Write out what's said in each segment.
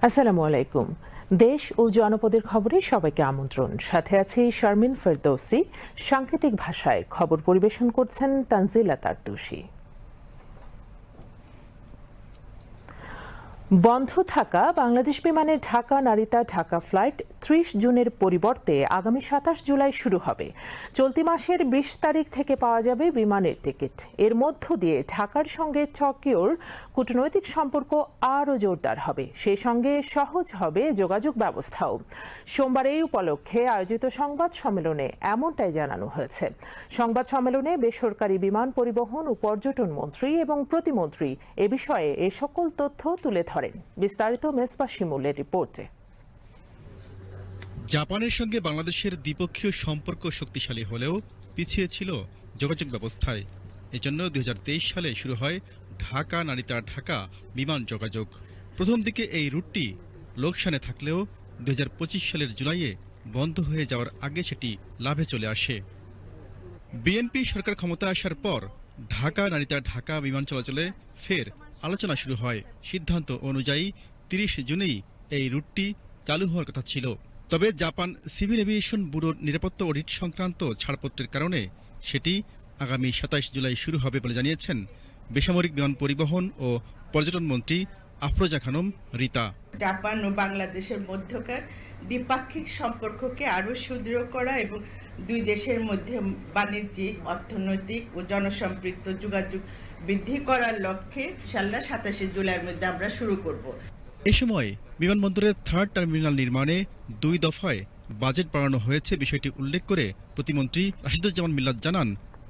আসসালামু আলাইকুম। দেশ ও জনপদের খবরে সবাইকে আমন্ত্রণ। সাথে আছি শারমিন ফেরদৌসি। সাংকেতিক ভাষায় খবর পরিবেশন করছেন তানজিলা তারতুশি। বন্ধ থাকা বাংলাদেশ বিমানে ঢাকা নারিতা ঢাকা ফ্লাইট ৩০ জুনের পরিবর্তে আগামী ২৭ জুলাই শুরু হবে। চলতি মাসের ২০ তারিখ থেকে পাওয়া যাবে বিমানের টিকিট। এর মধ্য দিয়ে ঢাকার সঙ্গে টোকিওর কূটনৈতিক সম্পর্ক আরও জোরদার হবে, সেই সঙ্গে সহজ হবে যোগাযোগ ব্যবস্থাও। সোমবার এই উপলক্ষে আয়োজিত সংবাদ সম্মেলনে এমনটাই জানানো হয়েছে। সংবাদ সম্মেলনে বেসরকারি বিমান পরিবহন ও পর্যটন মন্ত্রী এবং প্রতিমন্ত্রী এ বিষয়ে এ সকল তথ্য তুলে ধরেন। বিস্তারিত মেসবাহ শিমুলের রিপোর্টে। জাপানের সঙ্গে বাংলাদেশের দ্বিপক্ষীয় সম্পর্ক শক্তিশালী হলেও পিছিয়ে ছিল যোগাযোগ ব্যবস্থায়। এজন্য ২০২৩ সালে শুরু হয় ঢাকা নারিতা ঢাকা বিমান যোগাযোগ। প্রথম দিকে এই রুটটি লোকসানে থাকলেও ২০২৫ সালের জুলাইয়ে বন্ধ হয়ে যাওয়ার আগে সেটি লাভে চলে আসে। বিএনপি সরকার ক্ষমতায় আসার পর ঢাকা নারিতা ঢাকা বিমান চলাচলে ফের আলোচনা শুরু হয়। সিদ্ধান্ত অনুযায়ী ৩০ জুনেই এই রুটটি চালু হওয়ার কথা ছিল। তবে জাপান সিভিল এভিয়েশন ব্যুরোর নিরাপত্তা অডিট সংক্রান্ত ছাড়পত্রের কারণে সেটি আগামী ২৭ জুলাই শুরু হবে বলে জানিয়েছেন বেসামরিক বিমান পরিবহন ও পর্যটন মন্ত্রী আফরোজা খানম রীতা। জাপান ও বাংলাদেশের মধ্যকার দ্বিপাক্ষিক সম্পর্ককে আরও সুদৃঢ় করা এবং দুই দেশের মধ্যে বাণিজ্যিক, অর্থনৈতিক ও জনসম্পৃক্ত যোগাযোগ বৃদ্ধি করার লক্ষ্যে ইনশাআল্লাহ ২৭ জুলাইয়ের মধ্যে আমরা শুরু করব। এ সময় বিমানবন্দরের থার্ড টার্মিনাল নির্মাণে ২ দফায় বাজেট বাড়ানো হয়েছে বিষয়টি উল্লেখ করে প্রতিমন্ত্রী রাশিদুজ্জামান মিল্লাত জানান,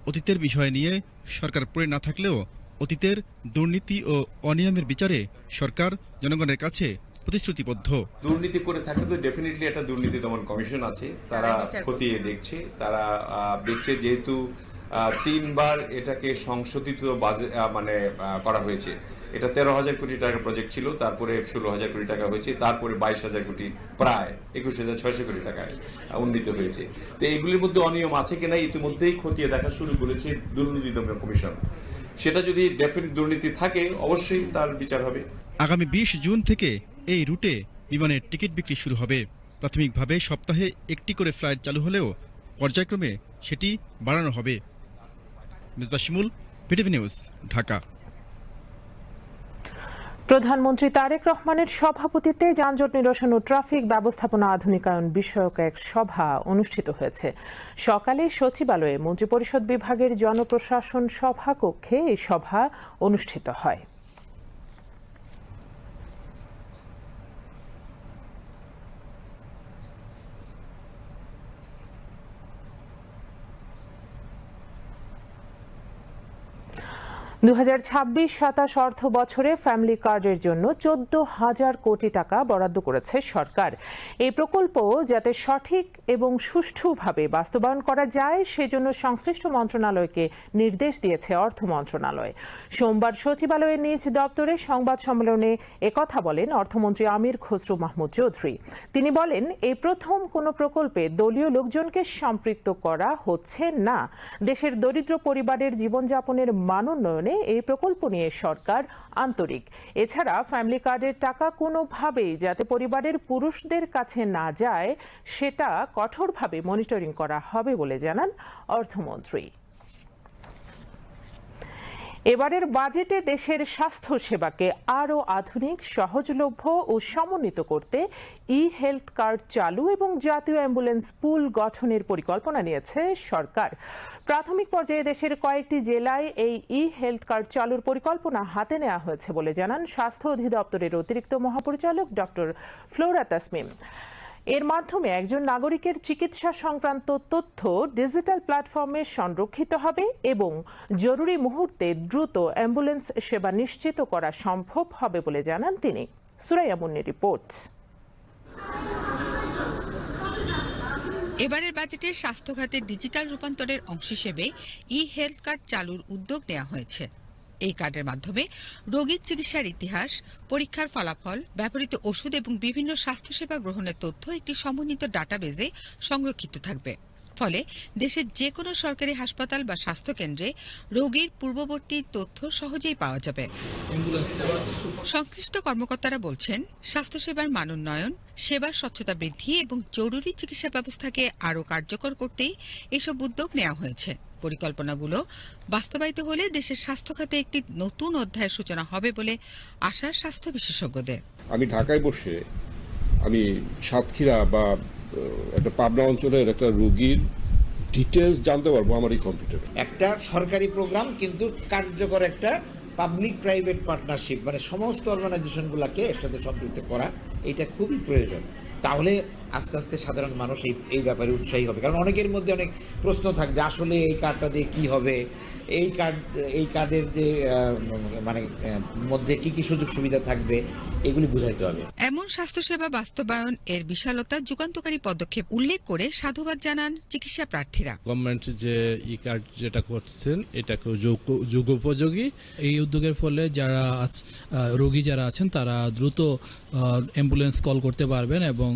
অতীতের বিষয় নিয়ে সরকার পড়ে না থাকলেও অতীতের দুর্নীতি ও অনিয়মের বিচারে সরকার জনগণের কাছে প্রতিশ্রুতিবদ্ধ। দুর্নীতি করে থাকলে তো ডেফিনেটলি একটা দুর্নীতি দমন কমিশন আছে, তারা খতিয়ে দেখছে। তারা দেখছে যেহেতু ৩ বার এটাকে সংশোধিত করা হয়েছে। এটা ১৩,০০০ কোটি টাকার প্রজেক্ট ছিল, তারপরে ১৬,০০০ কোটি টাকা হয়েছে, তারপরে ২২,০০০ কোটি, প্রায় ২১,৬০০ কোটি টাকায় উন্নীত হয়েছে। তো এগুলির মধ্যে অনিয়ম আছে কিনা ইতিমধ্যেই খতিয়ে দেখা শুরু করেছে দুর্নীতি দমন কমিশন। সেটা যদি ডেফিনেট দুর্নীতি থাকে অবশ্যই তার বিচার হবে। আগামী ২০ জুন থেকে এই রুটে বিমানের টিকিট বিক্রি শুরু হবে। প্রাথমিকভাবে সপ্তাহে একটি করে ফ্লাইট চালু হলেও পর্যায়ক্রমে সেটি বাড়ানো হবে। মেসবাহ শিমুল, পিটিভি নিউজ, ঢাকা। প্রধানমন্ত্রী তারেক রহমানের সভাপতিত্বে যানজট নিরসন ও ট্রাফিক ব্যবস্থাপনা আধুনিকায়ন বিষয়ক এক সভা অনুষ্ঠিত হয়েছে। সকালে সচিবালয়ে মন্ত্রিপরিষদ বিভাগের জনপ্রশাসন সভাকক্ষে এই সভা অনুষ্ঠিত হয়। ২০২৬-২৭ অর্থ বছরে ফ্যামিলি কার্ডের জন্য ১৪,০০০ কোটি টাকা বরাদ্দ করেছে সরকার। এই প্রকল্প যাতে সঠিক এবং সুষ্ঠুভাবে বাস্তবায়ন করা যায় সেজন্য সংশ্লিষ্ট মন্ত্রণালয়কে নির্দেশ দিয়েছে অর্থ মন্ত্রণালয়। সোমবার সচিবালয়ের নিজ দপ্তরে সংবাদ সম্মেলনে একথা বলেন অর্থমন্ত্রী আমির খসরু মাহমুদ চৌধুরী। তিনি বলেন, এই প্রথম কোনো প্রকল্পে দলীয় লোকজনকে সম্পৃক্ত করা হচ্ছে না। দেশের দরিদ্র পরিবারের জীবনযাপনের মান উন্নয়নে এই প্রকল্প নিয়ে সরকার আন্তরিক। এছাড়া ফ্যামিলি কার্ডের টাকা কোনোভাবেই যাতে পরিবারের পুরুষদের কাছে না যায় সেটা কঠোরভাবে মনিটরিং করা হবে বলে জানান অর্থমন্ত্রী। এবারের বাজেটে দেশের স্বাস্থ্য সেবাকে আরও আধুনিক, সহজলভ্য ও সমন্বিত করতে হেলথ কার্ড চালু এবং জাতীয় অ্যাম্বুলেন্স পুল গঠনের পরিকল্পনা নিয়েছে সরকার। প্রাথমিক পর্যায়ে দেশের কয়েকটি জেলায় এই হেলথ কার্ড চালুর পরিকল্পনা হাতে নেওয়া হয়েছে বলে জানান স্বাস্থ্য অধিদপ্তরের অতিরিক্ত মহাপরিচালক ডক্টর ফ্লোরা তাসমিম। এর মাধ্যমে একজন নাগরিকের চিকিৎসা সংক্রান্ত তথ্য ডিজিটাল প্ল্যাটফর্মে সংরক্ষিত হবে এবং জরুরি মুহূর্তে দ্রুত অ্যাম্বুলেন্স সেবা নিশ্চিত করা সম্ভব হবে বলে জানান তিনি। সুরাইয়া মুন্নির রিপোর্ট। এবারের বাজেটে স্বাস্থ্য খাতের ডিজিটাল রূপান্তরের অংশ হিসেবে হেলথ কার্ড চালুর উদ্যোগ নেওয়া হয়েছে। এই কার্ডের মাধ্যমে রোগীর চিকিৎসার ইতিহাস, পরীক্ষার ফলাফল, ব্যবহৃত ওষুধ এবং বিভিন্ন স্বাস্থ্যসেবা গ্রহণের তথ্য একটি সমন্বিত ডাটাবেজে সংরক্ষিত থাকবে। ফলে দেশের যে কোনো সরকারি হাসপাতাল বা স্বাস্থ্যকেন্দ্রে রোগীর পূর্ববর্তী তথ্য সহজেই পাওয়া যাবে। সংশ্লিষ্ট কর্মকর্তারা বলছেন, স্বাস্থ্যসেবার মান উন্নয়ন, সেবার স্বচ্ছতা বৃদ্ধি এবং জরুরি চিকিৎসা ব্যবস্থাকে আরও কার্যকর করতেই এসব উদ্যোগ নেওয়া হয়েছে। পরিকল্পনাগুলো বাস্তবায়িত হলে দেশের স্বাস্থ্য খাতে একটি নতুন অধ্যায়ের সূচনা হবে বলে আশা স্বাস্থ্য বিশেষজ্ঞদের। আমি ঢাকায় বসে আমি সাতক্ষীরা বা একটা পাবনা অঞ্চলের একটা রোগীর ডিটেলস জানতে পারবো আমার এই কম্পিউটারে। একটা সরকারি প্রোগ্রাম কিন্তু কার্যকর একটা পাবলিক প্রাইভেট পার্টনারশিপ, মানে সমস্ত অর্গানাইজেশনগুলোকে এর সাথে সম্পৃক্ত করা, এটা খুবই প্রয়োজন। তাহলে আস্তে আস্তে সাধারণ মানুষ এই ব্যাপারে উৎসাহী হবে। কারণ অনেকের মধ্যে অনেক প্রশ্ন থাকবে, আসলে এই কার্ডটা দিয়ে কী হবে, এই কার্ডের যে মানে মধ্যে কি কি সুযোগ সুবিধা থাকবে, এগুলি বুঝাইতে হবে। এমন স্বাস্থ্যসেবা বাস্তবায়ন এর বিশালতা যুগান্তকারী পদক্ষেপ উল্লেখ করে সাধুবাদ জানান চিকিৎসা প্রার্থীরা। গভর্নমেন্ট যে ই কার্ড যেটা করছেন এটা যুগোপযোগী। এই উদ্যোগের ফলে যারা রোগী যারা আছেন তারা দ্রুত অ্যাম্বুলেন্স কল করতে পারবেন এবং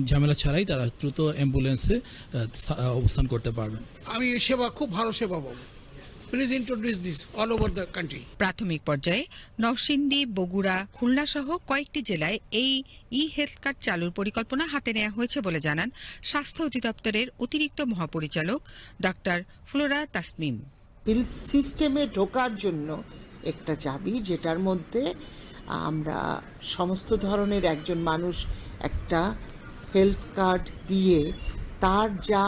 ঝামেলা ছাড়াই তারা দ্রুত অ্যাম্বুলেন্সে অবস্থান করতে পারবেন। আমি সেবা খুব ভালো সেবা পাবো। Please introduce this all over the country. প্রাথমিক পর্যায়ে নরসিংদী, বগুড়া, খুলনা সহ কয়েকটি জেলায় এই হেলথ কার্ড চালুর পরিকল্পনা হাতে নেওয়া হয়েছে বলে জানান স্বাস্থ্য অধিদপ্তরের অতিরিক্ত মহাপরিচালক ডক্টর ফ্লোরা তাসমিম। হেলথ সিস্টেমে ঢোকার জন্য একটা চাবি, যেটার মধ্যে আমরা সমস্ত ধরনের একজন মানুষ একটা হেলথ কার্ড দিয়ে তার যা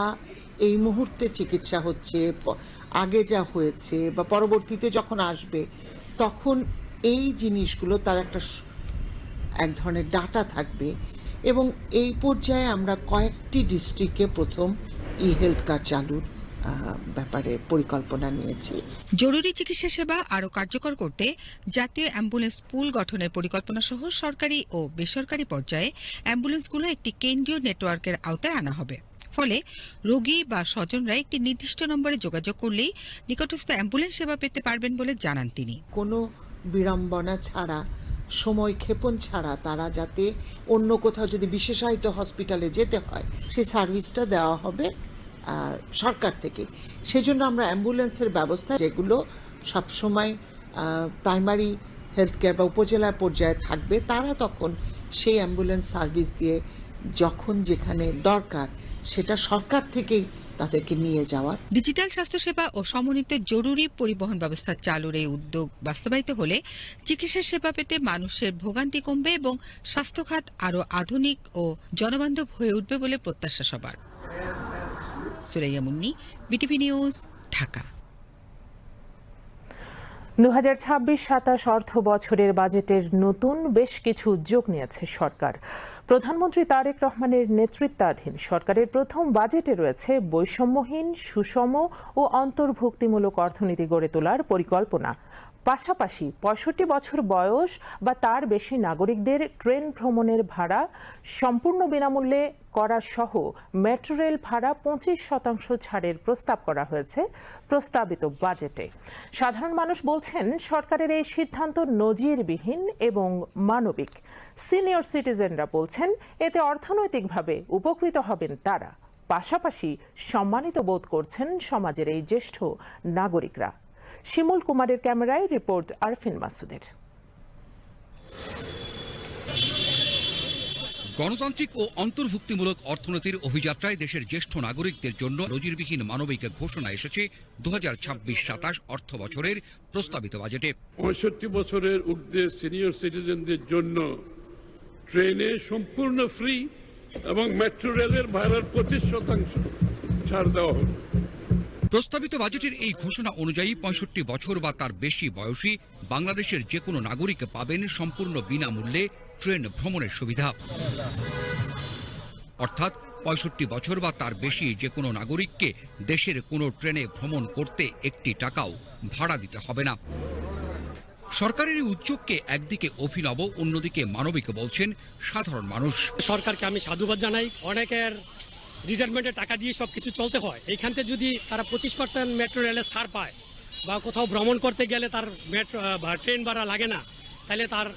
এই মুহূর্তে চিকিৎসা হচ্ছে, আগে যা হয়েছে বা পরবর্তীতে যখন আসবে, তখন এই জিনিসগুলো তার এক ধরনের ডাটা থাকবে। এবং এই পর্যায়ে আমরা কয়েকটি ডিস্ট্রিক্টে প্রথম হেলথ কার্ড চালুর ব্যাপারে পরিকল্পনা নিয়েছি। জরুরি চিকিৎসা সেবা আরও কার্যকর করতে জাতীয় অ্যাম্বুলেন্স পুল গঠনের পরিকল্পনা সহ সরকারি ও বেসরকারি পর্যায়ে অ্যাম্বুলেন্সগুলো একটি কেন্দ্রীয় নেটওয়ার্কের আওতায় আনা হবে। ফলে রোগী বা স্বজনরা একটি নির্দিষ্ট নম্বরে যোগাযোগ করলেই নিকটস্থ অ্যাম্বুলেন্স সেবা পেতে পারবেন বলে জানান তিনি। কোনো বিড়ম্বনা ছাড়া, সময় ক্ষেপণ ছাড়া তারা যাতে অন্য কোথাও যদি বিশেষায়িত হসপিটালে যেতে হয় সেই সার্ভিসটা দেওয়া হবে সরকার থেকে। সেজন্য আমরা অ্যাম্বুলেন্সের ব্যবস্থা, যেগুলো সবসময় প্রাইমারি হেলথ কেয়ার বা উপজেলার পর্যায়ে থাকবে, তারা তখন সেই অ্যাম্বুলেন্স সার্ভিস দিয়ে যখন যেখানে দরকার সেটা সরকার থেকেই তাদেরকে নিয়ে যাওয়ার। ডিজিটাল স্বাস্থ্যসেবা ও সমন্বিত জরুরি পরিবহন ব্যবস্থা চালুর এই উদ্যোগ বাস্তবায়িত হলে চিকিৎসা সেবা পেতে মানুষের ভোগান্তি কমবে এবং স্বাস্থ্যখাত আরও আধুনিক ও জনবান্ধব হয়ে উঠবে বলে প্রত্যাশা সবার। Suraiya Munni, BTV news, Dhaka. 2026-27 অর্থ বছরের বাজেটের নতুন বেশ কিছু উদ্যোগ নিয়েছে সরকার। প্রধানমন্ত্রী তারেক রহমানের নেতৃত্বাধীন সরকারের প্রথম বাজেটে রয়েছে বৈষম্যহীন, সুষম ও অন্তর্ভুক্তিমূলক অর্থনীতি গড়ে তোলার পরিকল্পনা। পাশাপাশি 65 বছর বয়স বা তার বেশি নাগরিকদের ট্রেন ভ্রমণের ভাড়া সম্পূর্ণ বিনামূল্যে করা সহ মেট্রো রেল ভাড়া 25% ছাড়ের প্রস্তাব করা হয়েছে প্রস্তাবিত বাজেটে। সাধারণ মানুষ বলছেন, সরকারের এই সিদ্ধান্ত নজিরবিহীন এবং মানবিক। সিনিয়র সিটিজেনরা বলছেন, এতে অর্থনৈতিকভাবে উপকৃত হবেন তারা। পাশাপাশি সম্মানিত বোধ করছেন সমাজের এই জ্যেষ্ঠ নাগরিকরা। শিমুল কুমারের ক্যামেরায় রিপোর্ট আরফিন মাসুদের। গণতান্ত্রিক ও অন্তর্ভুক্তিমূলক অর্থনীতির অভিযাত্রায় দেশের জ্যেষ্ঠ নাগরিকদের জন্য নজিরবিহীন মানবিক ঘোষণা এসেছে 2026-27 অর্থ বছরের প্রস্তাবিত বাজেটে। 65 বছরের ঊর্ধ্বে সিনিয়র সিটিজেনদের জন্য ট্রেনে সম্পূর্ণ ফ্রি এবং মেট্রো রেলের ভাড়ার 25% ছাড় দেওয়া হবে। প্রস্তাবিত বাজেটের এই ঘোষণা অনুযায়ী 65 বছর বা তার বেশি বয়সী বাংলাদেশের যে কোনো নাগরিক পাবেন সম্পূর্ণ বিনামূল্যে ট্রেন ভ্রমণের সুবিধা। অর্থাৎ 65 বছর বা তার বেশি যে কোনো নাগরিককে দেশের কোনো ট্রেনে ভ্রমণ করতে 1 টাকাও ভাড়া দিতে হবে না। সরকারের এই উদ্যোগকে একদিকে অভিনব, অন্যদিকে মানবিক বলছেন সাধারণ মানুষ। সরকারকে আমি সাধুবাদ জানাই। অনেকের রিটায়ারমেন্টের টাকা দিয়ে সবকিছু চলতে হয়, এইখান থেকে যদি তারা 25% মেট্রো রেলে ছাড় পায় বা কোথাও ভ্রমণ করতে গেলে তার মেট্রো বা ট্রেন ভাড়া লাগে না, তাহলে তার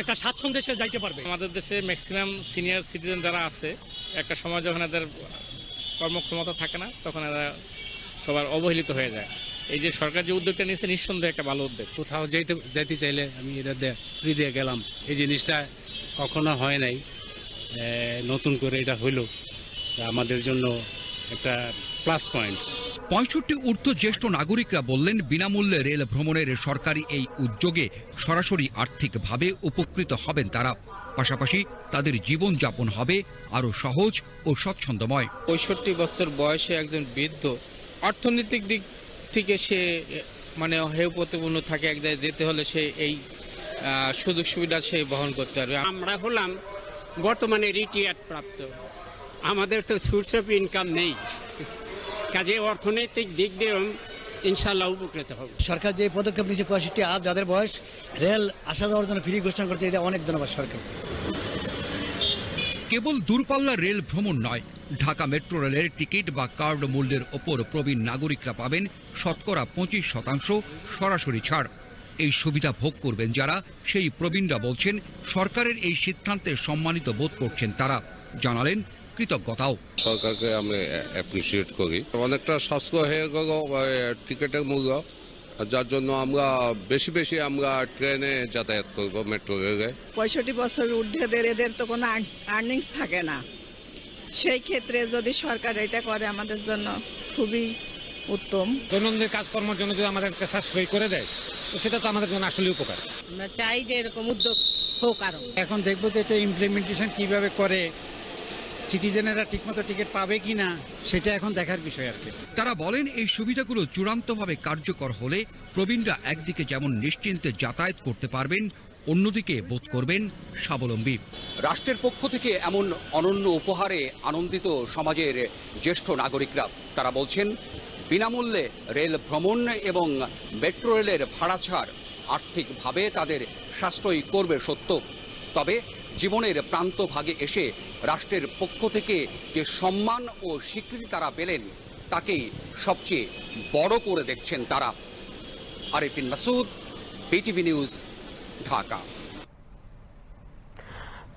একটা স্বাচ্ছন্দ্যে সে যাইতে পারবে। আমাদের দেশে ম্যাক্সিমাম সিনিয়র সিটিজেন যারা আছে, একটা সময় যখন এদের কর্মক্ষমতা থাকে না, তখন এরা সবার অবহেলিত হয়ে যায়। এই যে সরকার যে উদ্যোগটা নিয়েছে নিঃসন্দেহে একটা ভালো উদ্যোগ। কোথাও যেতে চাইলে আমি এটা ফ্রি দিয়ে গেলাম, এই জিনিসটা কখনো হয় নাই, নতুন করে এটা হইলো আমাদের জন্য একটা প্লাস পয়েন্ট। 65 ঊর্ধ্ব জ্যেষ্ঠ নাগরিকরা বললেন, বিনামূল্যে রেল ভ্রমণের সরকারি এই উদ্যোগে সরাসরি আর্থিকভাবে উপকৃত হবেন তারা। পাশাপাশি তাদের জীবনযাপন হবে আরও সহজ ও স্বচ্ছন্দময়। 65 বছর বয়সে একজন বৃদ্ধ অর্থনৈতিক দিক থেকে সে মানে হেয় প্রতিপন্ন থাকে, এক জায়গায় যেতে হলে সে এই সুযোগ সুবিধা সে বহন করতে পারবে। আমরা হলাম বর্তমানে রিটায়ার্ড প্রাপ্ত, আমাদের তো সোর্স অফ ইনকাম নেই, কাজে অর্থনৈতিক দিক দিয়ে ইনশাল্লাহ উপকৃত হবে। সরকার যে পদক্ষেপ নিয়েছে 65 আর যাদের বয়স রেল আসা যাওয়ার জন্য ফ্রি ঘোষণা করছে, এটা অনেক ধন্যবাদ সরকার। কেবল দূরপাল্লার রেল ভ্রমণ নয়, ঢাকা মেট্রো রেলের টিকিট বা কার্ড মূল্যের ওপর প্রবীণ নাগরিকরা পাবেন 25% সরাসরি ছাড়। এই সুবিধা ভোগ করবেন যারা, সেই প্রবীণরা বলছেন সরকারের এই সিদ্ধান্তে সম্মানিত বোধ করছেন তারা। জানালেন কৃতজ্ঞতাও। সরকারকে আমরা অ্যাপ্রিসিয়েট করি, অনেকটা সাশ্রয় হয়ে গেল টিকিটের মূল্য, যার জন্য আমরা বেশি আমরা ট্রেনে যাতায়াত করব, মেট্রো রেলে। 65 বছর ঊর্ধ্বদের এদের তো কোনো আর্নিংস থাকে না, সেই ক্ষেত্রে যদি সরকার এটা করে আমাদের জন্য খুবই উত্তম। দৈনন্দিন কাজকর্মের জন্য যদি আমাদেরকে সাশ্রয় করে দেয়, তো সেটা তো আমাদের জন্য আসলে উপকার। আমরা চাই যে এরকম উদ্যোগ হোক আরো। এখন দেখবো যে এটা ইমপ্লিমেন্টেশন কিভাবে করে, সিটিজেনেরা ঠিকমতো টিকিট পাবে কিনা সেটা এখন দেখার বিষয় আর কি। তারা বলেন, এই সুবিধাগুলো চূড়ান্তভাবে কার্যকর হলে প্রবীণরা একদিকে যেমন নিশ্চিন্তে যাতায়াত করতে পারবেন, অন্যদিকে বোধ করবেন স্বাবলম্বী। রাষ্ট্রের পক্ষ থেকে এমন অনন্য উপহারে আনন্দিত সমাজের জ্যেষ্ঠ নাগরিকরা। তারা বলছেন, বিনামূল্যে রেল ভ্রমণ এবং মেট্রো রেলের ভাড়া ছাড় আর্থিকভাবে তাদের সাশ্রয়ী করবে সত্য, তবে জীবনের প্রান্ত ভাগে এসে রাষ্ট্রের পক্ষ থেকে যে সম্মান ও স্বীকৃতি তারা পেলেন, তাকেই সবচেয়ে বড় করে দেখছেন তারা। Arifin Masud, BTV news, Dhaka.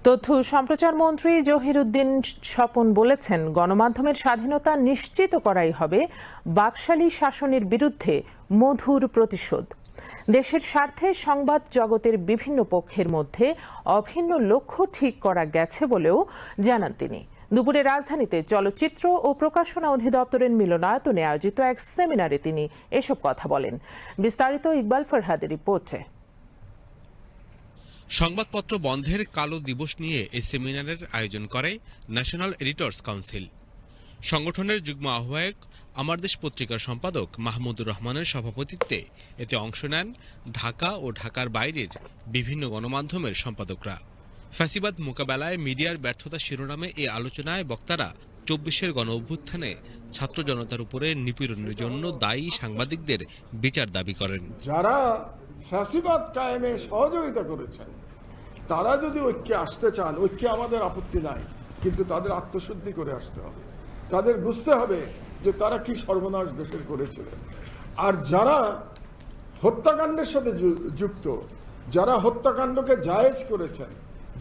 তথ্য সম্প্রচার মন্ত্রী জহিরুদ্দিন স্বপন বলেছেন, গণমাধ্যমের স্বাধীনতা নিশ্চিত করাই হবে বাকশালী শাসনের বিরুদ্ধে মধুর প্রতিশোধ। দেশের স্বার্থে সংবাদ জগতের বিভিন্ন পক্ষের মধ্যে অভিন্ন লক্ষ্য ঠিক করা গেছে বলেও জানান তিনি। দুপুরে রাজধানীতে চলচ্চিত্র ও প্রকাশনা অধিদপ্তরের মিলনায়তনে আয়োজিত এক সেমিনারে তিনি এসব কথা বলেন। বিস্তারিত ইকবাল ফরহাদের রিপোর্টে। সংবাদপত্র বন্ধের কালো দিবস নিয়ে এই সেমিনারের আয়োজন করে ন্যাশনাল এডিটর্স কাউন্সিল। সংগঠনের যুগ্ম আহ্বায়ক, আমার দেশ পত্রিকার সম্পাদক মাহমুদুর রহমানের সভাপতিত্বে এতে অংশ নেন ঢাকা ও ঢাকার বাইরের বিভিন্ন গণমাধ্যমের সম্পাদকরা। ফ্যাসিবাদ মোকাবেলায় মিডিয়ার ব্যর্থতা শিরোনামে এই আলোচনায় বক্তারা 24-এর গণ অভ্যুত্থানে ছাত্র জনতার উপরে নিপীড়নের জন্য দায়ী সাংবাদিকদের বিচার দাবি করেন। যারা ফ্যাসিবাদ কায়েমে সহযোগিতা করেছেন, তারা যদি ঐক্যে আসতে চান, ঐক্যে আমাদের আপত্তি নাই, কিন্তু তাদের আত্মশুদ্ধি করে আসতে হবে। তাদের বুঝতে হবে যে তারা কি সর্বনাশ দেশের করেছিলেন। আর যারা হত্যাকাণ্ডের সাথে যুক্ত, যারা হত্যাকাণ্ডকে জায়েজ করেছেন,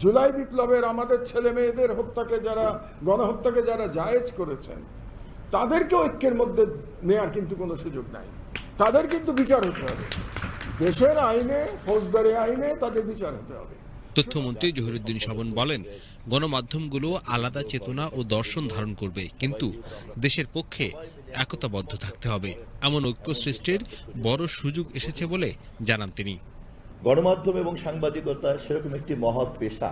জুলাই বিপ্লবের আমাদের ছেলে মেয়েদের হত্যাকে যারা, গণহত্যাকে যারা জায়েজ করেছেন, তাদেরকে ঐক্যের মধ্যে নেওয়ার কিন্তু কোনো সুযোগ নাই। তাদের কিন্তু বিচার হতে হবে, দেশের আইনে, ফৌজদারি আইনে তাদের বিচার হতে হবে। তথ্যমন্ত্রী জহিরুদ্দিন স্বপন বলেন, গণমাধ্যমগুলো আলাদা চেতনা ও দর্শন ধারণ করবে, কিন্তু দেশের পক্ষে একতাবদ্ধ থাকতে হবে। এমন ঐক্য সৃষ্টির বড় সুযোগ এসেছে বলে জানান তিনি। গণমাধ্যম এবং সাংবাদিকতা সেরকম একটি মহৎ পেশা,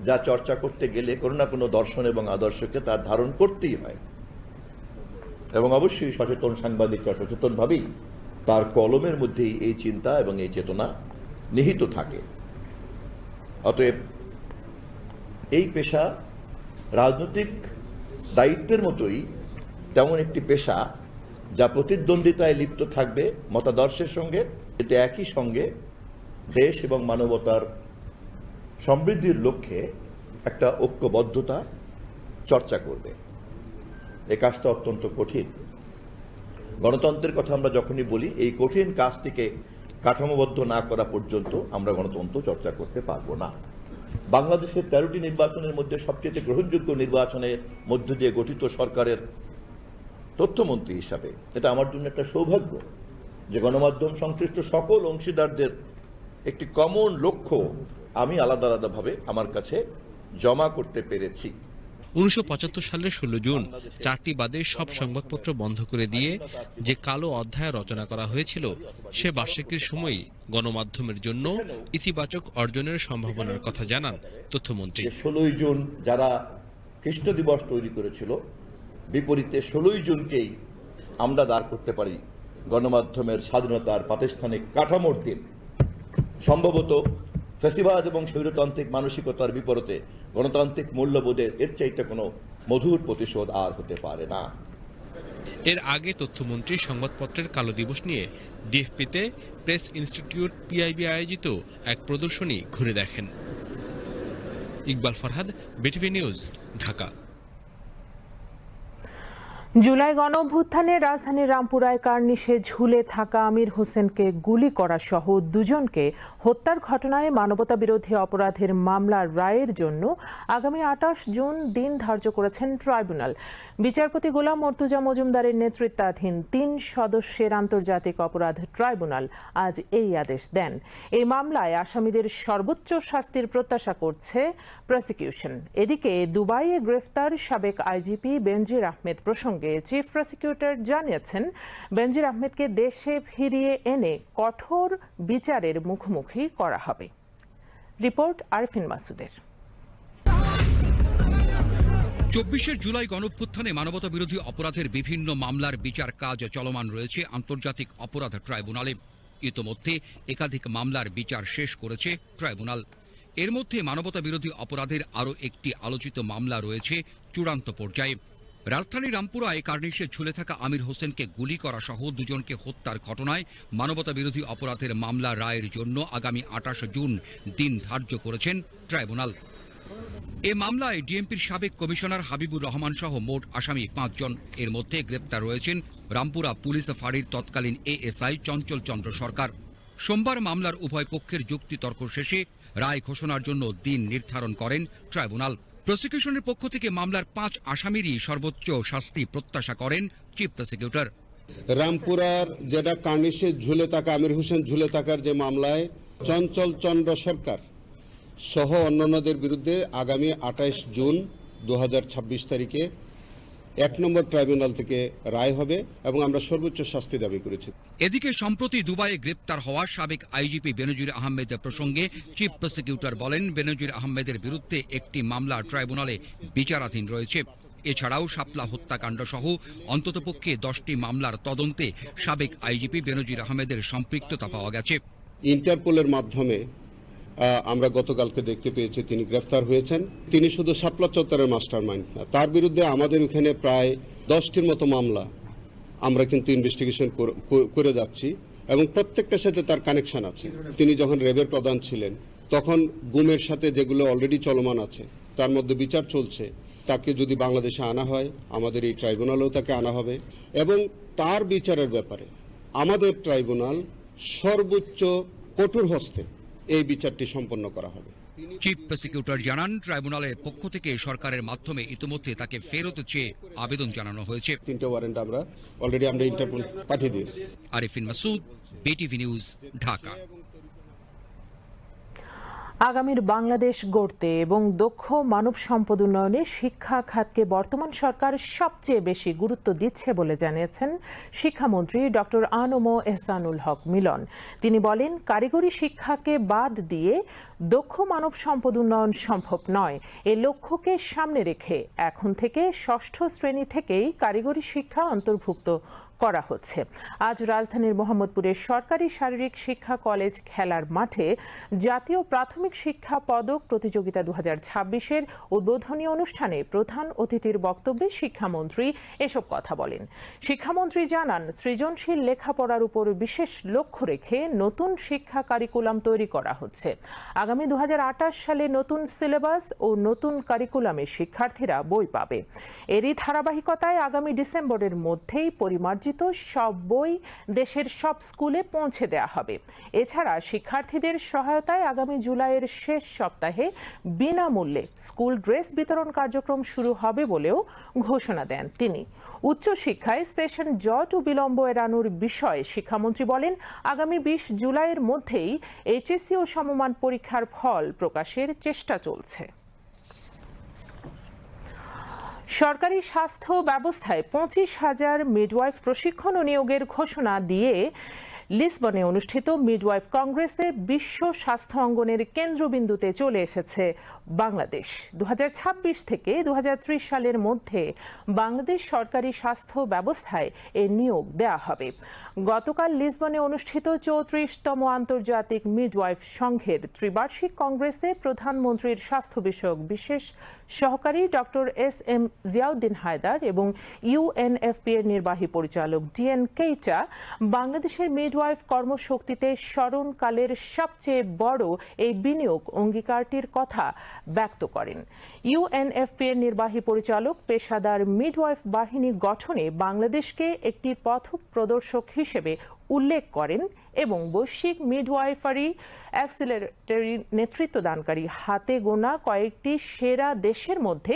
যা চর্চা করতে গেলে কোনো না কোনো দর্শন এবং আদর্শকে তার ধারণ করতেই হয়, এবং অবশ্যই সচেতন সাংবাদিকরা সচেতনভাবেই তার কলমের মধ্যেই এই চিন্তা এবং এই চেতনা নিহিত থাকে। অতএব এই পেশা রাজনৈতিক দায়িত্বের মতোই তেমন একটি পেশা, যা প্রতিদ্বন্দ্বিতায় লিপ্ত থাকবে মতাদর্শের সঙ্গে, এতে একই সঙ্গে দেশ এবং মানবতার সমৃদ্ধির লক্ষ্যে একটা ঐক্যবদ্ধতা চর্চা করবে। এই কাজটা অত্যন্ত কঠিন। গণতন্ত্রের কথা আমরা যখনই বলি, এই কঠিন কাজটিকে কাঠামোবদ্ধ না করা পর্যন্ত আমরা গণতন্ত্র চর্চা করতে পারবো না। বাংলাদেশের 13টি নির্বাচনের মধ্যে সবচেয়ে গ্রহণযোগ্য নির্বাচনের মধ্য দিয়ে গঠিত সরকারের তথ্যমন্ত্রী হিসাবে এটা আমার জন্য একটা সৌভাগ্য যে গণমাধ্যম সংশ্লিষ্ট সকল অংশীদারদের একটি কমন লক্ষ্য আমি আলাদা আলাদাভাবে আমার কাছে জমা করতে পেরেছি। 1975 সালের 16 জুন 4টি বাদে সব সংবাদপত্র বন্ধ করে দিয়ে যে কালো অধ্যায় রচনা করা হয়েছিল, সে বার্ষিকীর সময়ই গণমাধ্যমের জন্য ইতিবাচক অর্জনের সম্ভাবনার কথা জানান তথ্যমন্ত্রী। 16 জুন যারা খ্রিস্ট দিবস তৈরি করেছিল, বিপরীতে 16 জুনকেই আমরা দাঁড় করতে পারি গণমাধ্যমের স্বাধীনতার প্রাতিষ্ঠানিক কাঠামোর দিন। সম্ভবত ফ্যাসিবাদ এবং স্বৈরতান্ত্রিক মানসিকতার বিপরীতে গণতান্ত্রিক মূল্যবোধের এর চাইতে কোনো মধুর প্রতিশোধ আর হতে পারে না। এর আগে তথ্যমন্ত্রী সংবাদপত্রের কালো দিবস নিয়ে ডিএফপিতে প্রেস ইনস্টিটিউট পিআইবি আয়োজিত এক প্রদর্শনী ঘুরে দেখেন। Iqbal Farhad, BTV news, Dhaka. জুলাই গণঅভ্যুত্থানে রাজধানীর রামপুরায় কার্নিশে ঝুলে থাকা আমির হোসেনকে গুলি করা সহ দুজনকে হত্যার ঘটনায় মানবতাবিরোধী অপরাধের মামলার রায়ের জন্য আগামী 28 জুন দিন ধার্য করেছেন ট্রাইব্যুনাল। বিচারপতি গোলাম মর্তুজা মজুমদারের নেতৃত্বাধীন 3 সদস্যের আন্তর্জাতিক অপরাধ ট্রাইব্যুনাল আজ এই আদেশ দেন। এই মামলায় আসামিদের সর্বোচ্চ শাস্তির প্রত্যাশা করছে প্রসিকিউশন। এদিকে দুবাইয়ে গ্রেফতার সাবেক আইজিপি বেনজির আহমেদ প্রসঙ্গে চিফ প্রসিকিউটর জানিয়েছেন, বেনজির আহমেদকে দেশে ফিরিয়ে এনে কঠোর বিচারের মুখোমুখি করা হবে। রিপোর্ট আরফিন মাসুদের। 24 জুলাই গণঅভ্যুত্থানে মানবতাবিরোধী অপরাধের বিভিন্ন মামলার বিচার কাজ চলমান রয়েছে আন্তর্জাতিক অপরাধ ট্রাইব্যুনালে। ইতোমধ্যে একাধিক মামলার বিচার শেষ করেছে ট্রাইব্যুনাল। এর মধ্যে মানবতাবিরোধী অপরাধের আরও একটি আলোচিত মামলা রয়েছে চূড়ান্ত পর্যায়ে। রাজধানীর রামপুরায় কার্নিশে ঝুলে থাকা আমির হোসেনকে গুলি করা সহ দুজনকে হত্যার ঘটনায় মানবতাবিরোধী অপরাধের মামলা রায়ের জন্য আগামী 28 জুন দিন ধার্য করেছেন ট্রাইব্যুনাল। এ মামলায় ডিএমপির সাবেক কমিশনার হাবিবুর রহমান সহ মোট আসামি 5 জন। এর মধ্যে গ্রেপ্তার রয়েছেন রামপুরা পুলিশ ফাঁড়ির তৎকালীন এএসআই চঞ্চল চন্দ্র সরকার। সোমবার মামলার উভয় পক্ষের যুক্তিতর্ক শেষে রায় ঘোষণার জন্য দিন নির্ধারণ করেন ট্রাইব্যুনাল। প্রসিকিউশনের পক্ষ থেকে মামলার 5 আসামিরই সর্বোচ্চ শাস্তি প্রত্যাশা করেন চিফ প্রসিকিউটর। রামপুরার যেটা কার্নিশে ঝুলে থাকা আমির হোসেন ঝুলে থাকার যে মামলায় চঞ্চল চন্দ্র সরকার সহ অন্যান্যদের বিরুদ্ধে আগামী 28 জুন 2026 তারিখে 1 নম্বর ট্রাইব্যুনাল থেকে রায় হবে এবং আমরা সর্বোচ্চ শাস্তি দাবি করেছি। এদিকে সম্প্রতি দুবাইয়ে গ্রেপ্তার হওয়া সাবেক আইজিপি বেনজির আহমেদ প্রসঙ্গে চিফ প্রসিকিউটর বলেন, বেনজির আহমেদের বিরুদ্ধে একটি মামলা ট্রাইব্যুনালে বিচারাধীন রয়েছে। এছাড়াও শাপলা হত্যাকাণ্ড সহ অন্ততপক্ষে 10টি মামলার তদন্তে সাবেক আইজিপি বেনজির আহমেদের সম্পৃক্ততা পাওয়া গেছে। ইন্টারপোলের মাধ্যমে আমরা গতকালকে দেখতে পেয়েছি তিনি গ্রেফতার হয়েছেন। তিনি শুধু শাপলা চত্বরের মাস্টারমাইন্ড না, তার বিরুদ্ধে আমাদের এখানে প্রায় 10টির মতো মামলা আমরা কিন্তু ইনভেস্টিগেশন করে যাচ্ছি এবং প্রত্যেকটার সাথে তার কানেকশন আছে। তিনি যখন র্যাবের প্রধান ছিলেন তখন গুমের সাথে যেগুলো অলরেডি চলমান আছে তার মধ্যে বিচার চলছে, তাকে যদি বাংলাদেশে আনা হয় আমাদের এই ট্রাইব্যুনালেও তাকে আনা হবে এবং তার বিচারের ব্যাপারে আমাদের ট্রাইব্যুনাল সর্বোচ্চ কঠোর হস্তে এই বিচারটি সম্পন্ন করা হবে। চিফ প্রসিকিউটর জানান, ট্রাইব্যুনালের পক্ষ থেকে সরকারের মাধ্যমে ইতিমধ্যে তাকে ফেরত চেয়ে আবেদন জানানো হয়েছে। 3টে ওয়ারেন্ট আমরা অলরেডি ইন্টারপোল পাঠিয়ে দিয়েছি। Arifin Masud, BTV news, Dhaka. আগামীর বাংলাদেশ গড়তে এবং দক্ষ মানব সম্পদ উন্নয়নে শিক্ষা খাতকে বর্তমান সরকার সবচেয়ে বেশি গুরুত্ব দিচ্ছে বলে জানিয়েছেন শিক্ষামন্ত্রী ডক্টর আ.ন.ম এহসানুল হক মিলন। তিনি বলেন, কারিগরি শিক্ষাকে বাদ দিয়ে দক্ষ মানব সম্পদ উন্নয়ন সম্ভব নয়। এ লক্ষ্যকে সামনে রেখে এখন থেকে 6ষ্ঠ শ্রেণী থেকেই কারিগরি শিক্ষা অন্তর্ভুক্ত করা হচ্ছে। আজ রাজধানীর মোহাম্মদপুরের সরকারি শারীরিক শিক্ষা কলেজ খেলার মাঠে জাতীয় প্রাথমিক শিক্ষা পদক প্রতিযোগিতা 2026-এর উদ্বোধনী অনুষ্ঠানে প্রধান অতিথির বক্তব্যে শিক্ষামন্ত্রী এসব কথা বলেন। শিক্ষামন্ত্রী জানান, সৃজনশীল লেখাপড়ার উপর বিশেষ লক্ষ্য রেখে নতুন শিক্ষা কারিকুলাম তৈরি করা হচ্ছে। আগামী 2028 সালে নতুন সিলেবাস ও নতুন কারিকুলামে শিক্ষার্থীরা বই পাবে। এরই ধারাবাহিকতায় আগামী ডিসেম্বরের মধ্যেই পরিমার্জিত বিবেচিত সব বই দেশের সব স্কুলে পৌঁছে দেওয়া হবে। এছাড়া শিক্ষার্থীদের সহায়তায় আগামী জুলাইয়ের শেষ সপ্তাহে বিনামূল্যে স্কুল ড্রেস বিতরণ কার্যক্রম শুরু হবে বলেও ঘোষণা দেন তিনি। উচ্চশিক্ষায় সেশন জট ও বিলম্ব এড়ানোর বিষয়ে শিক্ষামন্ত্রী বলেন, আগামী 20 জুলাইয়ের মধ্যেই এইচএসসি ও সমমান পরীক্ষার ফল প্রকাশের চেষ্টা চলছে। সরকারি স্বাস্থ্য ব্যবস্থায় 25,000 মিডওয়াইফ প্রশিক্ষণ ও নিয়োগের ঘোষণা দিয়ে লিসবনে অনুষ্ঠিত মিডওয়াইফ কংগ্রেসে বিশ্ব স্বাস্থ্য অঙ্গনের কেন্দ্রবিন্দুতে চলে এসেছে বাংলাদেশ। 2026 থেকে 2030 সালের মধ্যে বাংলাদেশ সরকারি স্বাস্থ্য ব্যবস্থায় এ নিয়োগ দেওয়া হবে। গতকাল লিসবনে অনুষ্ঠিত 34তম আন্তর্জাতিক মিডওয়াইফ সংঘের ত্রিবার্ষিক কংগ্রেসে প্রধানমন্ত্রীর স্বাস্থ্য বিষয়ক বিশেষ সহকারী ডক্টর এস.এম. জিয়াউদ্দিন হায়দার এবং ইউএনএফপি এর নির্বাহী পরিচালক ডিএন কেইটা বাংলাদেশের মিডওয়াইফ কর্মশক্তিতে স্মরণকালের সবচেয়ে বড় এই বিনিয়োগ অঙ্গীকারটির কথা ব্যক্ত করেন। ইউএনএফপি এর নির্বাহী পরিচালক পেশাদার মিডওয়াইফ বাহিনী গঠনে বাংলাদেশকে একটি পথপ্রদর্শক হিসেবে উল্লেখ করেন এবং বৈশ্বিক মিডওয়াইফারি অ্যাক্সিলারেটরি নেতৃত্বদানকারী হাতে গোনা কয়েকটি সেরা দেশের মধ্যে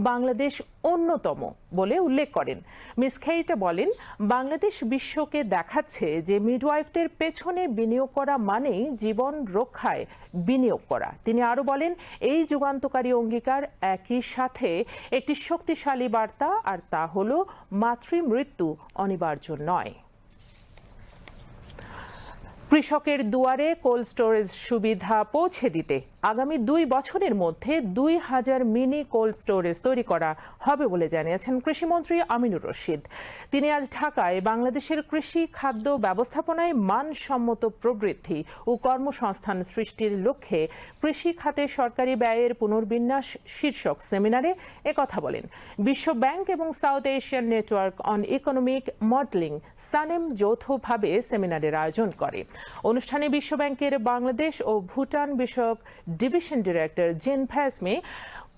বাংলাদেশ অন্যতম বলে উল্লেখ করেন। মিস কেইটা বলেন, বাংলাদেশ বিশ্বকে দেখাচ্ছে যে মিডওয়াইফদের পেছনে বিনিয়োগ করা মানেই জীবন রক্ষায় বিনিয়োগ করা। তিনি আরও বলেন, এই যুগান্তকারী অঙ্গীকার একই সাথে একটি শক্তিশালী বার্তা, আর তা হলো মাতৃমৃত্যু অনিবার্য নয়। কৃষকের দুয়ারে কোল্ড স্টোরেজ সুবিধা পৌঁছে দিতে আগামী 2 বছরের মধ্যে 2000 মিনি কোল্ড স্টোরেজ তৈরি করা হবে বলে জানিয়েছেন কৃষিমন্ত্রী আমিনুর রশিদ। তিনি আজ ঢাকায় বাংলাদেশের কৃষি খাদ্য ব্যবস্থাপনায় মানসম্মত প্রবৃদ্ধি ও কর্মসংস্থান সৃষ্টির লক্ষ্যে কৃষি খাতে সরকারি ব্যয়ের পুনর্বিন্যাস শীর্ষক সেমিনারে একথা বলেন। বিশ্ব ব্যাংক এবং south Asian network on economic modelling SANEM যৌথভাবে সেমিনারের আয়োজন করে। অনুষ্ঠানে বিশ্বব্যাংকের বাংলাদেশ ও ভুটান বিষয়ক ডিভিশন ডিরেক্টর জিন ফ্যাসমে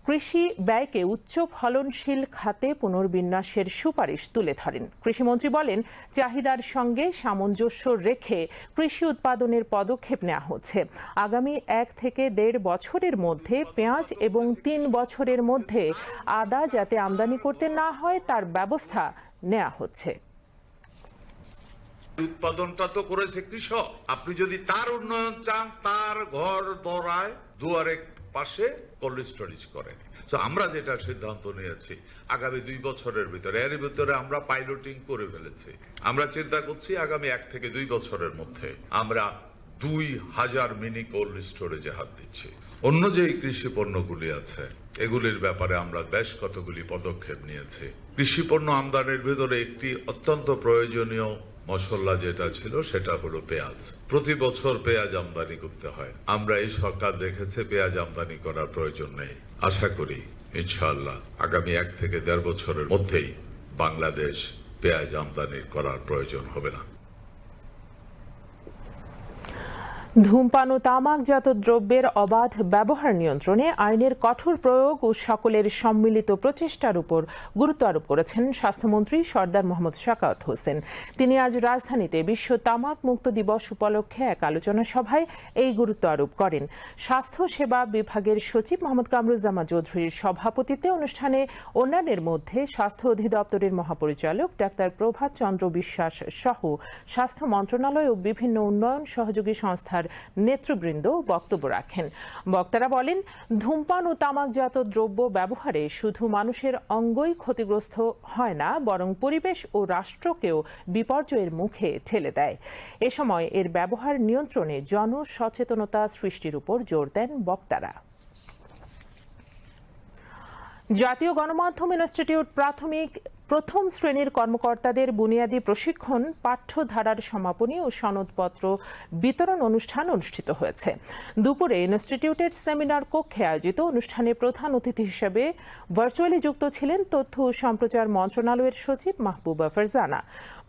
কৃষি ব্যয়কে উচ্চ ফলনশীল খাতে পুনর্বিন্যাসের সুপারিশ তুলে ধরেন। কৃষিমন্ত্রী বলেন, চাহিদার সঙ্গে সামঞ্জস্য রেখে কৃষি উৎপাদনের পদক্ষেপ নেওয়া হচ্ছে। আগামী 1 থেকে 1.5 বছরের মধ্যে পেঁয়াজ এবং 3 বছরের মধ্যে আদা যাতে আমদানি করতে না হয় তার ব্যবস্থা নেওয়া হচ্ছে। উৎপাদনটা তো করেছে কৃষক। আপনি যদি তার উন্নয়ন চান, তার ঘর দরায় দুয়ারে পাশে কোল্ড স্টোরেজ করেন। তো আমরা যেটা সিদ্ধান্ত নিয়েছি, আগামী 2 বছরের ভিতরে, এর ভিতরে আমরা পাইলটিং করে ফেলেছি। আমরা চিন্তা করছি আগামী 1 থেকে 2 বছরের মধ্যে আমরা 2000 মিনি কোল্ড স্টোরেজে হাত দিচ্ছি। অন্য যে কৃষি পণ্যগুলি আছে এগুলির ব্যাপারে আমরা বেশ কতগুলি পদক্ষেপ নিয়েছি। কৃষি পণ্য আমদানির ভিতরে একটি অত্যন্ত প্রয়োজনীয় মশলা যেটা ছিল সেটা হলো পেঁয়াজ। প্রতি বছর পেঁয়াজ আমদানি করতে হয়। আমরা এই সরকার দেখেছে পেঁয়াজ আমদানি করার প্রয়োজন নেই। আশা করি ইনশাআল্লাহ আগামী 1 থেকে 1.5 বছরের মধ্যেই বাংলাদেশ পেঁয়াজ আমদানি করার প্রয়োজন হবে না। ধূমপান ও তামাকজাত দ্রব্যের অবাধ ব্যবহার নিয়ন্ত্রণে আইনের কঠোর প্রয়োগ ও সকলের সম্মিলিত প্রচেষ্টার উপর গুরুত্ব আরোপ করেছেন স্বাস্থ্যমন্ত্রী সরদার মোহাম্মদ শাকাওয়াত হোসেন। তিনি আজ রাজধানীতে বিশ্ব তামাক মুক্ত দিবস উপলক্ষে এক আলোচনা সভায় এই গুরুত্ব আরোপ করেন। স্বাস্থ্য সেবা বিভাগের সচিব মোহাম্মদ কামরুজ্জামান চৌধুরীর সভাপতিত্বে অনুষ্ঠানে অন্যান্যের মধ্যে স্বাস্থ্য অধিদপ্তরের মহাপরিচালক ডাক্তার প্রভাত চন্দ্র বিশ্বাস সহ স্বাস্থ্য মন্ত্রণালয় ও বিভিন্ন উন্নয়ন সহযোগী সংস্থার নেতৃবৃন্দ বক্তব্য রাখেন। বক্তারা বলেন, ধূমপান ও তামাকজাত দ্রব্য ব্যবহারে শুধু মানুষের অঙ্গই ক্ষতিগ্রস্ত হয় না, বরং পরিবেশ ও রাষ্ট্রকেও বিপর্যয়ের মুখে ঠেলে দেয়। এ সময় এর ব্যবহার নিয়ন্ত্রণে জনসচেতনতা সৃষ্টির উপর জোর দেন বক্তারা। জাতীয় গণমাধ্যম ইনস্টিটিউট প্রাথমিক প্রথম শ্রেণীর কর্মকর্তাদের বুনিয়াদী প্রশিক্ষণ পাঠ্যধারার সমাপনী ও সনদপত্র বিতরণ অনুষ্ঠান অনুষ্ঠিত হয়েছে। দুপুরে ইনস্টিটিউটের সেমিনার কক্ষে আয়োজিত অনুষ্ঠানে প্রধান অতিথি হিসেবে ভার্চুয়ালি যুক্ত ছিলেন তথ্য ও সম্প্রচার মন্ত্রণালয়ের সচিব মাহবুবা ফারজানা।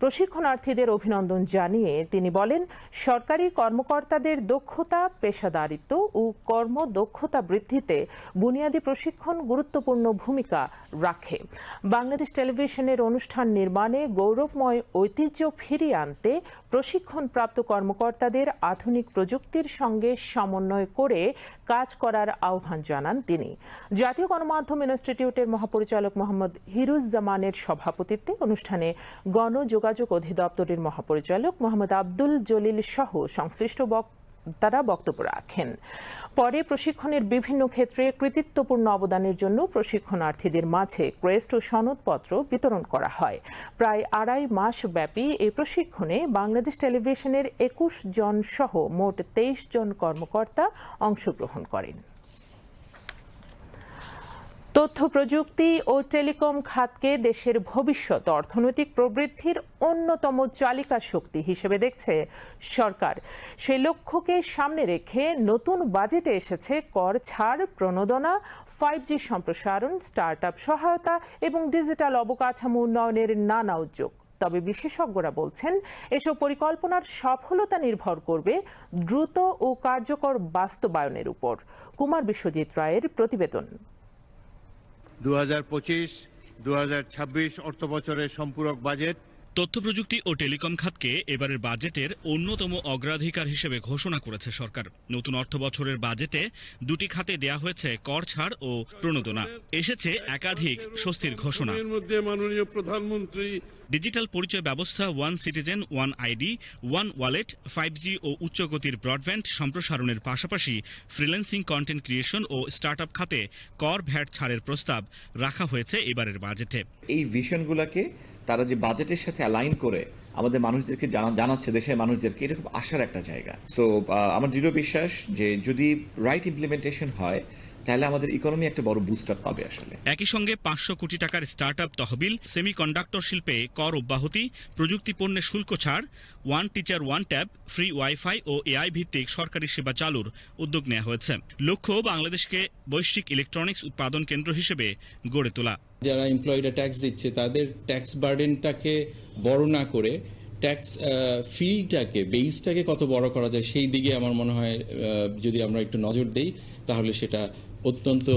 প্রশিক্ষণার্থীদের অভিনন্দন জানিয়ে তিনি বলেন, সরকারি কর্মকর্তাদের দক্ষতা, পেশাদারিত্ব ও কর্মদক্ষতা বৃদ্ধিতে বুনিয়াদী প্রশিক্ষণ গুরুত্বপূর্ণ ভূমিকা রাখে। বাংলাদেশ টেলিভিশন টেলিভিশনের অনুষ্ঠান নির্মাণে গৌরবময় ঐতিহ্য ফিরিয়ে আনতে প্রশিক্ষণপ্রাপ্ত কর্মকর্তাদের আধুনিক প্রযুক্তির সঙ্গে সমন্বয় করে কাজ করার আহ্বান জানান তিনি। জাতীয় গণমাধ্যম ইনস্টিটিউটের মহাপরিচালক মোহাম্মদ হিরুজ্জামানের সভাপতিত্বে অনুষ্ঠানে গণযোগাযোগ অধিদপ্তরের মহাপরিচালক মোহাম্মদ আব্দুল জলিল সহ সংশ্লিষ্ট তারা বক্তব্য রাখেন। পরে প্রশিক্ষণের বিভিন্ন ক্ষেত্রে কৃতিত্বপূর্ণ অবদানের জন্য প্রশিক্ষণার্থীদের মাঝে ক্রেস্ট ও সনদপত্র বিতরণ করা হয়। প্রায় 2.5 মাস ব্যাপী এই প্রশিক্ষণে বাংলাদেশ টেলিভিশনের 21 জন সহ মোট 23 জন কর্মকর্তা অংশগ্রহণ করেন। তথ্য প্রযুক্তি ও টেলিকম খাতকে দেশের ভবিষ্যৎ অর্থনৈতিক প্রবৃদ্ধির অন্যতম চালিকা শক্তি হিসেবে দেখছে সরকার। সেই লক্ষ্যকে সামনে রেখে নতুন বাজেটে এসেছে কর ছাড়, প্রণোদনা, 5G সম্প্রসারণ, স্টার্টআপ সহায়তা এবং ডিজিটাল অবকাঠামো উন্নয়নের নানা উদ্যোগ। তবে বিশেষজ্ঞরা বলছেন এসব পরিকল্পনার সফলতা নির্ভর করবে দ্রুত ও কার্যকর বাস্তবায়নের উপর। কুমার বিশ্বজিৎ রায়ের প্রতিবেদন। 2025-2026 অর্থবছরের সম্পূরক বাজেট তথ্য প্রযুক্তি ও টেলিকম খাতকে এবারের বাজেটের অন্যতম অগ্রাধিকার হিসেবে ঘোষণা করেছে সরকার। নতুন অর্থ বছরের বাজেটে দুটি খাতে দেয়া হয়েছে কর ছাড় ও প্রণোদনা। এসেছে একাধিক স্বস্তির ঘোষণা। মাননীয় প্রধানমন্ত্রী ডিজিটাল পরিচয় ব্যবস্থা, one citizen one ID, one wallet, 5G ও উচ্চগতির ব্রডব্যান্ড সম্প্রসারণের পাশাপাশি ফ্রিল্যান্সিং, কন্টেন্ট ক্রিয়েশন ও স্টার্টআপ খাতে কর ভ্যাট ছাড়ের প্রস্তাব রাখা হয়েছে এবারের বাজেটে। এই ভিশনগুলোকে তারা যে বাজেটের সাথে অ্যালাইন করে আমাদের মানুষদেরকে জানাচ্ছে, দেশের মানুষদেরকে, এটা খুব আশার একটা জায়গা। সো আমার দৃঢ় বিশ্বাস যে যদি রাইট ইমপ্লিমেন্টেশন হয় তাহলে আমাদের ইকোনমি একটা বড় বুস্ট আপ পাবে। আসলে একই সঙ্গে 500 কোটি টাকার স্টার্টআপ তহবিল, সেমিকন্ডাক্টর শিল্পে কর অব্যাহতি, প্রযুক্তি পণ্যে শুল্ক ছাড়, one teacher one tab, free wifi ও এআই ভিত্তিক সরকারি সেবা চালুর উদ্যোগ নেওয়া হয়েছে। লক্ষ্য বাংলাদেশকে বৈশ্বিক ইলেকট্রনিক্স উৎপাদন কেন্দ্র হিসেবে গড়ে তোলা। যারা এমপ্লয়িরা ট্যাক্স দিচ্ছে তাদের ট্যাক্স বার্ডেনটাকে বড় না করে ট্যাক্স ফিল্ডটাকে, বেসটাকে কত বড় করা যায় সেই দিকে আমার মনে হয় যদি আমরা একটু নজর দেই তাহলে সেটা অত্যন্ত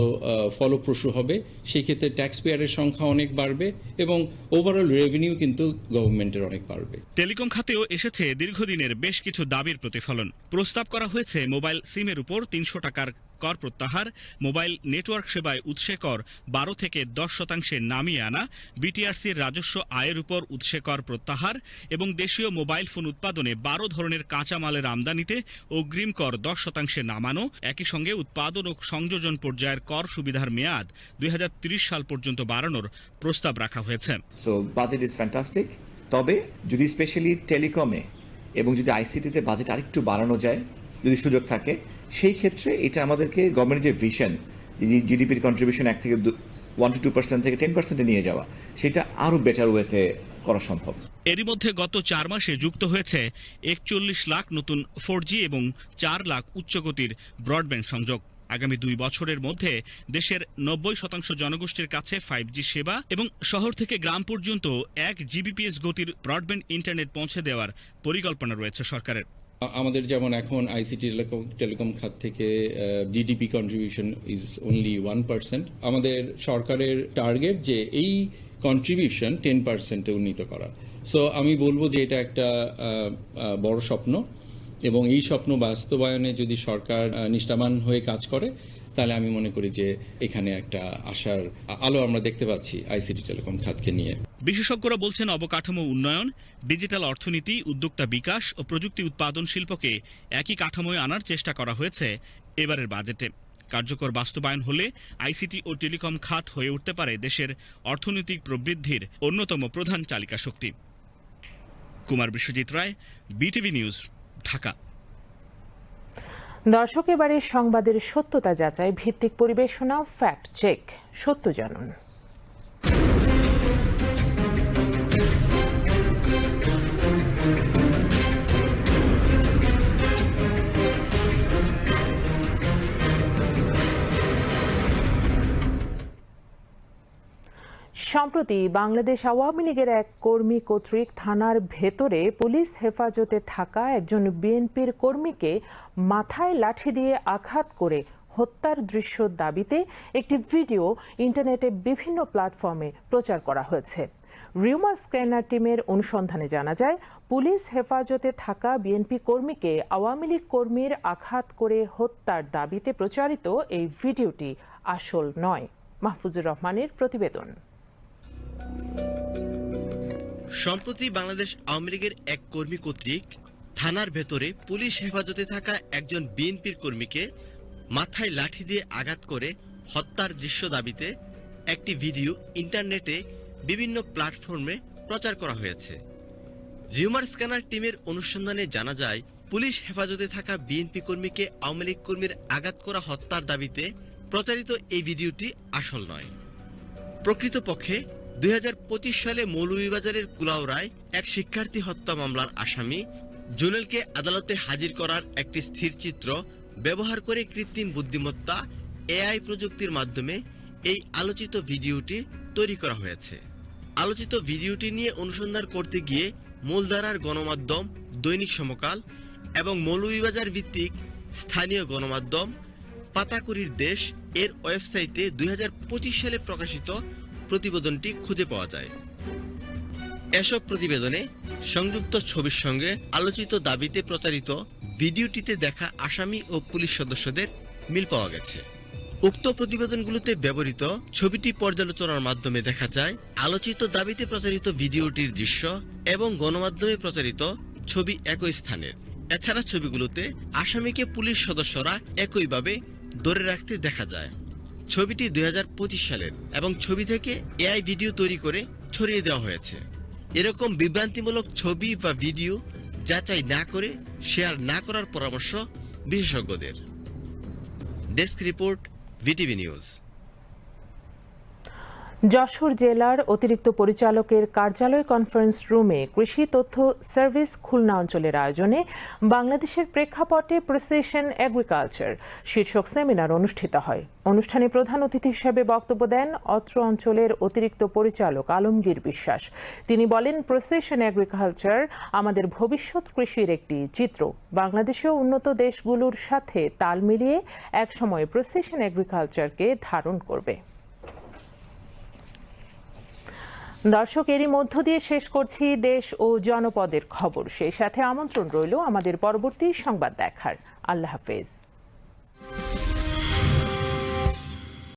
ফলপ্রসূ হবে। সেই ক্ষেত্রে ট্যাক্স পেয়ারের সংখ্যা অনেক বাড়বে এবং ওভারঅল রেভিনিউ কিন্তু গভর্নমেন্টের অনেক বাড়বে। টেলিকম খাতেও এসেছে দীর্ঘদিনের বেশ কিছু দাবির প্রতিফলন। প্রস্তাব করা হয়েছে মোবাইল সিমের উপর 300 টাকার কর প্রত্যাহার, মোবাইল নেটওয়ার্ক সেবায় উৎসে কর 12 থেকে 10% নামিয়ে আনা, বিটিআরসির রাজস্ব আয়ের উপর উৎসে কর প্রত্যাহার এবং দেশীয় মোবাইল ফোন উৎপাদনে 12 ধরনের কাঁচামালের আমদানিতে অগ্রিম কর 10% নামানো। একই সঙ্গে উৎপাদন ও সংযোজন পর্যায়ের কর সুবিধার মেয়াদ 2030 সাল পর্যন্ত বাড়ানোর প্রস্তাব রাখা হয়েছে। So budget is fantastic. তবে যদি স্পেশালি টেলিকমে এবং যদি আইসিটিতে বাজেট আরেকটু বাড়ানো যায়, যদি সুযোগ থাকে, সেই ক্ষেত্রে এটা আমাদেরকে গভর্নমেন্টের যে ভিশন, জিডিপির কন্ট্রিবিউশন 1-2% থেকে 10% নিয়ে যাওয়া, সেটা আরো বেটার ওয়েতে করা সম্ভব। এরই মধ্যে গত 4 মাসে যুক্ত হয়েছে 41 লাখ নতুন 4G এবং 4 লাখ উচ্চগতির ব্রডব্যান্ড সংযোগ। আগামী 2 বছরের মধ্যে দেশের 90% জনগোষ্ঠীর কাছে 5G সেবা এবং শহর থেকে গ্রাম পর্যন্ত 1 Gbps গতির ব্রডব্যান্ড ইন্টারনেট পৌঁছে দেওয়ার পরিকল্পনা রয়েছে সরকারের। আমাদের যেমন এখন আইসিটি টেলিকম খাত থেকে জিডিপি কন্ট্রিবিউশন ইজ অনলি 1%। আমাদের সরকারের টার্গেট যে এই কন্ট্রিবিউশন 10%-এ উন্নীত করা। সো আমি বলবো যে এটা একটা বড় স্বপ্ন এবং এই স্বপ্ন বাস্তবায়নে যদি সরকার নিষ্ঠাবান হয়ে কাজ করে তাহলে আমি মনে করি যে এখানে একটা আশার আলো আমরা দেখতে পাচ্ছি আইসিটি টেলিকম খাতকে নিয়ে। বিশেষজ্ঞরা বলছেন অবকাঠামো উন্নয়ন, ডিজিটাল অর্থনীতি, উদ্যোক্তা বিকাশ ও প্রযুক্তি উৎপাদন শিল্পকে একই কাঠামোয় আনার চেষ্টা করা হয়েছে এবারের বাজেটে। কার্যকর বাস্তবায়ন হলে আইসিটি ও টেলিকম খাত হয়ে উঠতে পারে দেশের অর্থনৈতিক প্রবৃদ্ধির অন্যতম প্রধান চালিকা শক্তি। কুমার বিশ্বজিৎ রায়, বিটিভি নিউজ, ঢাকা। দর্শক, এবারে সংবাদের সত্যতা যাচাই ভিত্তিক পরিবেশনা ফ্যাক্ট চেক। সত্য জানুন। সম্প্রতি বাংলাদেশ আওয়ামী লীগের এক কর্মী কর্তৃক থানার ভেতরে পুলিশ হেফাজতে থাকা একজন বিএনপির কর্মীকে মাথায় লাঠি দিয়ে আঘাত করে হত্যার দৃশ্য দাবিতে একটি ভিডিও ইন্টারনেটে বিভিন্ন প্ল্যাটফর্মে প্রচার করা হয়েছে। রিউমার স্ক্যানার টিমের অনুসন্ধানে জানা যায়, পুলিশ হেফাজতে থাকা বিএনপি কর্মীকে আওয়ামী লীগ কর্মীর আঘাত করে হত্যার দাবিতে প্রচারিত এই ভিডিওটি আসল নয়। মাহফুজুর রহমানের প্রতিবেদন। সম্প্রতি বাংলাদেশ আওয়ামী লীগের এক কর্মী কর্তৃক থানার ভেতরে পুলিশ হেফাজতে থাকা একজন বিএনপির কর্মীকে মাথায় লাঠি দিয়ে আঘাত করে হত্যার দৃশ্য দাবিতে একটি ভিডিও ইন্টারনেটে বিভিন্ন প্ল্যাটফর্মে প্রচার করা হয়েছে। রিউমার স্ক্যানার টিমের অনুসন্ধানে জানা যায়, পুলিশ হেফাজতে থাকা বিএনপি কর্মীকে আওয়ামী লীগ কর্মীর আঘাত করা হত্যার দাবিতে প্রচারিত এই ভিডিওটি আসল নয়। প্রকৃতপক্ষে 2025 সালে মৌলভীবাজারের কুলাউড়ায় এক শিক্ষার্থী হত্যা মামলার আসামি জুনেলকে আদালতে হাজির করার একটি স্থিরচিত্র ব্যবহার করে কৃত্রিম বুদ্ধিমত্তা এআই প্রযুক্তির মাধ্যমে এই আলোচিত ভিডিওটি তৈরি করা হয়েছে। আলোচিত ভিডিওটি নিয়ে অনুসন্ধান করতে গিয়ে মূলধারার গণমাধ্যম দৈনিক সমকাল এবং মৌলভীবাজার ভিত্তিক স্থানীয় গণমাধ্যম পাতাকুড়ির দেশ এর ওয়েবসাইটে 2025 সালে প্রকাশিত প্রতিবেদনটি খুঁজে পাওয়া যায়। এসব প্রতিবেদনে সংযুক্ত ছবির সঙ্গে আলোচিত দাবিতে প্রচারিত ভিডিওটিতে দেখা আসামি ও পুলিশ সদস্যদের মিল পাওয়া গেছে। উক্ত প্রতিবেদনগুলোতে ব্যবহৃত ছবিটি পর্যালোচনার মাধ্যমে দেখা যায়, আলোচিত দাবিতে প্রচারিত ভিডিওটির দৃশ্য এবং গণমাধ্যমে প্রচারিত ছবি একই স্থানের। এছাড়া ছবিগুলোতে আসামিকে পুলিশ সদস্যরা একইভাবে ধরে রাখতে দেখা যায়। ছবিটি 2025 সালের এবং ছবি থেকে এআই ভিডিও তৈরি করে ছড়িয়ে দেওয়া হয়েছে। এরকম বিভ্রান্তিমূলক ছবি বা ভিডিও যাচাই না করে শেয়ার না করার পরামর্শ বিশেষজ্ঞদের। Desk report, VTV news. Jessore জেলার অতিরিক্ত পরিচালকের কার্যালয় কনফারেন্স রুমে কৃষি তথ্য সার্ভিস খুলনা অঞ্চলের আয়োজনে বাংলাদেশের প্রেক্ষাপটে প্রিসিশন এগ্রিকালচার শীর্ষক সেমিনার অনুষ্ঠিত হয়। অনুষ্ঠানে প্রধান অতিথি হিসেবে বক্তব্য দেন অত্র অঞ্চলের অতিরিক্ত পরিচালক আলমগীর বিশ্বাস। তিনি বলেন, প্রিসিশন এগ্রিকালচার আমাদের ভবিষ্যৎ কৃষির একটি চিত্র। বাংলাদেশেও উন্নত দেশগুলোর সাথে তাল মিলিয়ে একসময় প্রিসিশন এগ্রিকালচারকে ধারণ করবে। দর্শক, এরই মধ্য দিয়ে শেষ করছি দেশ ও জনপদের খবর। সেই সাথে আমন্ত্রণ রইল আমাদের পরবর্তী সংবাদ দেখার। আল্লাহ হাফেজ।